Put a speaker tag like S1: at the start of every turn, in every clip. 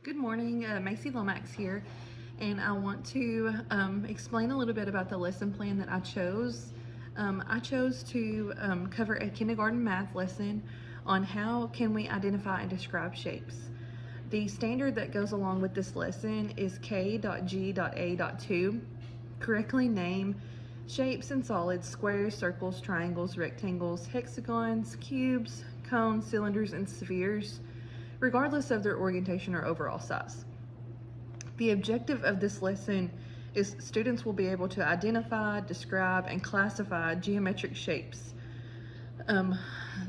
S1: Good morning, Macy Lomax here, and I want to explain a little bit about the lesson plan that I chose. I chose to cover a kindergarten math lesson on how can we identify and describe shapes. The standard that goes along with this lesson is K.G.A.2. Correctly name shapes and solids, squares, circles, triangles, rectangles, hexagons, cubes, cones, cylinders, and spheres, regardless of their orientation or overall size. The objective of this lesson is students will be able to identify, describe, and classify geometric shapes.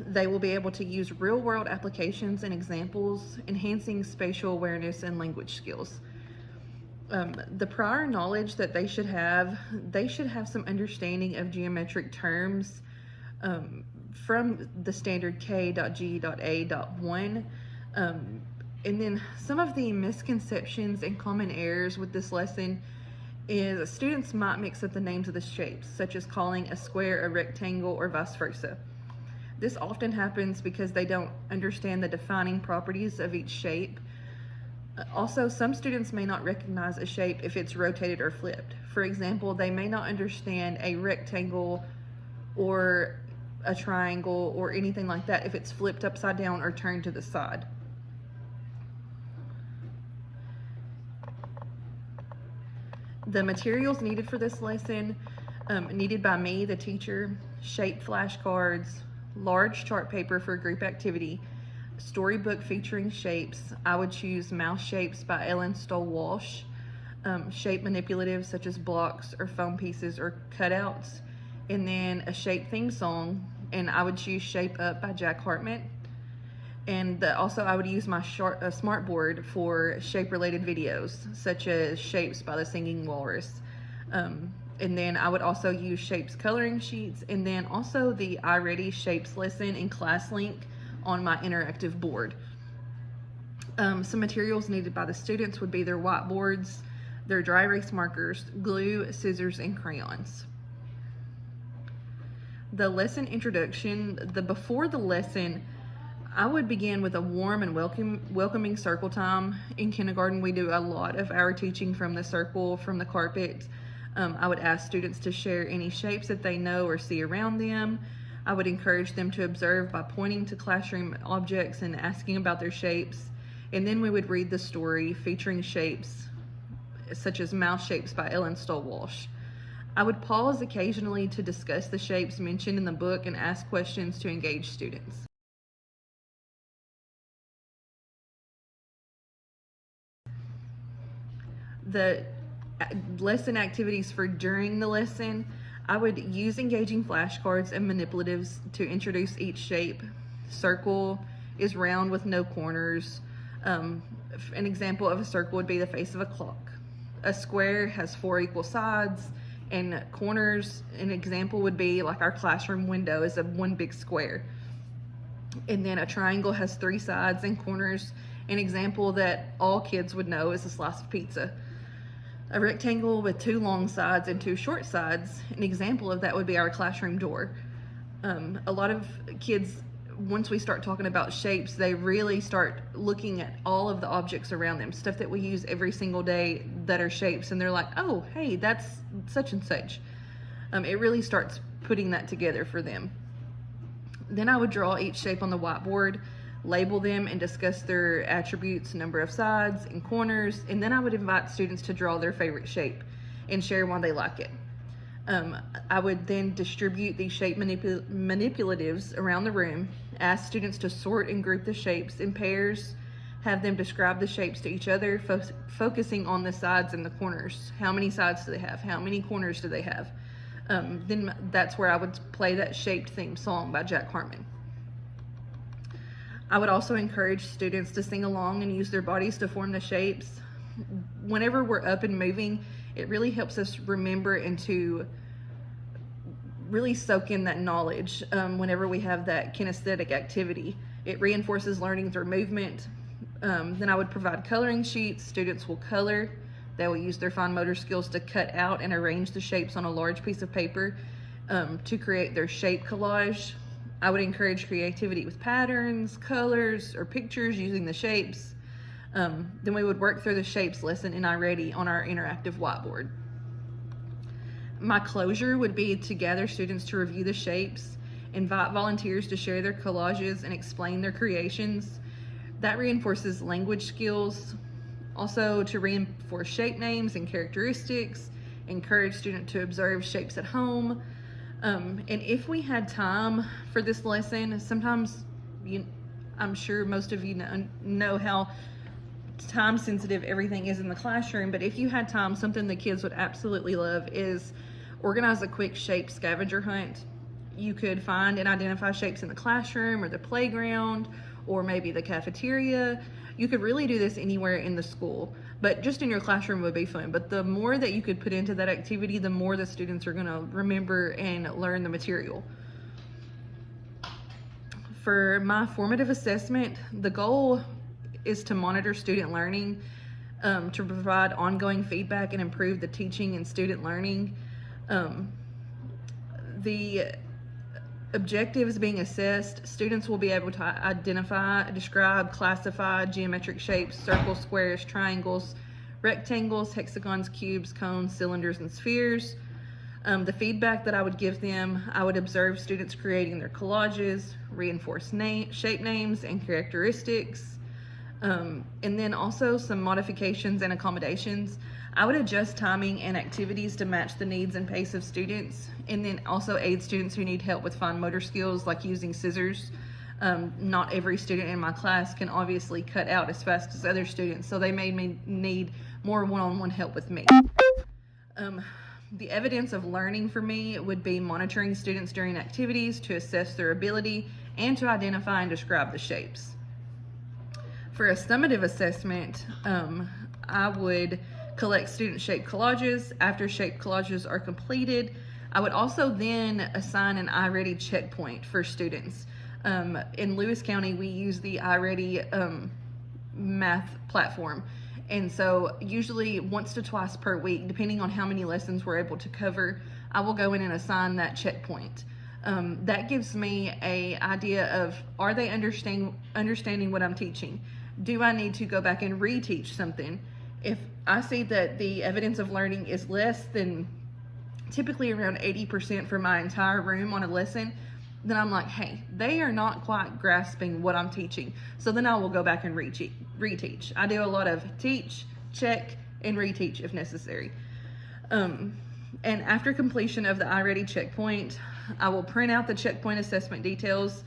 S1: They will be able to use real-world applications and examples, enhancing spatial awareness and language skills. The prior knowledge that they should have some understanding of geometric terms from the standard K.G.A.1. And then some of the misconceptions and common errors with this lesson is students might mix up the names of the shapes, such as calling a square a rectangle or vice versa. This often happens because they don't understand the defining properties of each shape. Also, some students may not recognize a shape if it's rotated or flipped. For example, they may not understand a rectangle or a triangle or anything like that if it's flipped upside down or turned to the side. The materials needed for this lesson, needed by me, the teacher: shape flashcards, large chart paper for group activity, storybook featuring shapes. I would choose Mouse Shapes by Ellen Stoll Walsh, shape manipulatives such as blocks or foam pieces or cutouts, and then a shape theme song, and I would choose Shape Up by Jack Hartman. And also I would use my smart board for shape related videos such as Shapes by the Singing Walrus. And then I would also use Shapes coloring sheets, and then also the iReady Shapes lesson and class link on my interactive board. Some materials needed by the students would be their whiteboards, their dry erase markers, glue, scissors, and crayons. The lesson introduction: before the lesson, I would begin with a warm and welcoming circle time. In kindergarten, we do a lot of our teaching from the circle, from the carpet. I would ask students to share any shapes that they know or see around them. I would encourage them to observe by pointing to classroom objects and asking about their shapes. And then we would read the story featuring shapes such as Mouse Shapes by Ellen Stoll Walsh. I would pause occasionally to discuss the shapes mentioned in the book and ask questions to engage students. The lesson activities for during the lesson: I would use engaging flashcards and manipulatives to introduce each shape. Circle is round with no corners. An example of a circle would be the face of a clock. A square has 4 equal sides, and corners, an example would be like our classroom window is one big square. And then a triangle has 3 sides and corners. An example that all kids would know is a slice of pizza. A rectangle with 2 long sides and 2 short sides, an example of that would be our classroom door. A lot of kids, once we start talking about shapes, they really start looking at all of the objects around them, stuff that we use every single day that are shapes, and they're like, oh, hey, that's such and such. It really starts putting that together for them. Then I would draw each shape on the whiteboard, label them, and discuss their attributes, number of sides and corners, and then I would invite students to draw their favorite shape and share why they like it. I would then distribute these shape manipulatives around the room, ask students to sort and group the shapes in pairs, have them describe the shapes to each other, focusing on the sides and the corners. How many sides do they have? How many corners do they have? Then that's where I would play that shaped theme song by Jack Hartman. I would also encourage students to sing along and use their bodies to form the shapes. Whenever we're up and moving, it really helps us remember and to really soak in that knowledge whenever we have that kinesthetic activity. It reinforces learning through movement. Then I would provide coloring sheets. Students will color. They will use their fine motor skills to cut out and arrange the shapes on a large piece of paper to create their shape collage. I would encourage creativity with patterns, colors, or pictures using the shapes. Then we would work through the shapes lesson in iReady on our interactive whiteboard. My closure would be to gather students to review the shapes, invite volunteers to share their collages and explain their creations. That reinforces language skills. Also to reinforce shape names and characteristics, encourage students to observe shapes at home. And if we had time for this lesson, sometimes I'm sure most of you know how time sensitive everything is in the classroom, but if you had time, something the kids would absolutely love is organize a quick shape scavenger hunt. You could find and identify shapes in the classroom or the playground or maybe the cafeteria. You could really do this anywhere in the school, but just in your classroom would be fun. But the more that you could put into that activity, the more the students are going to remember and learn the material. For my formative assessment, the goal is to monitor student learning, to provide ongoing feedback and improve the teaching and student learning. The objectives being assessed, students will be able to identify, describe, classify geometric shapes, circles, squares, triangles, rectangles, hexagons, cubes, cones, cylinders, and spheres. The feedback that I would give them, I would observe students creating their collages, reinforce shape names and characteristics, and then also some modifications and accommodations. I would adjust timing and activities to match the needs and pace of students, and then also aid students who need help with fine motor skills like using scissors. Not every student in my class can obviously cut out as fast as other students, so they may need more one-on-one help with me. The evidence of learning for me would be monitoring students during activities to assess their ability and to identify and describe the shapes. For a summative assessment, I would collect student-shaped collages. After shaped collages are completed, I would also then assign an iReady checkpoint for students. In Lewis County, we use the iReady math platform. And so usually once to twice per week, depending on how many lessons we're able to cover, I will go in and assign that checkpoint. That gives me an idea of, are they understanding what I'm teaching? Do I need to go back and reteach something? If I see that the evidence of learning is less than typically around 80% for my entire room on a lesson, then I'm like, hey, they are not quite grasping what I'm teaching. So then I will go back and reteach. I do a lot of teach, check, and reteach if necessary. And after completion of the iReady checkpoint, I will print out the checkpoint assessment details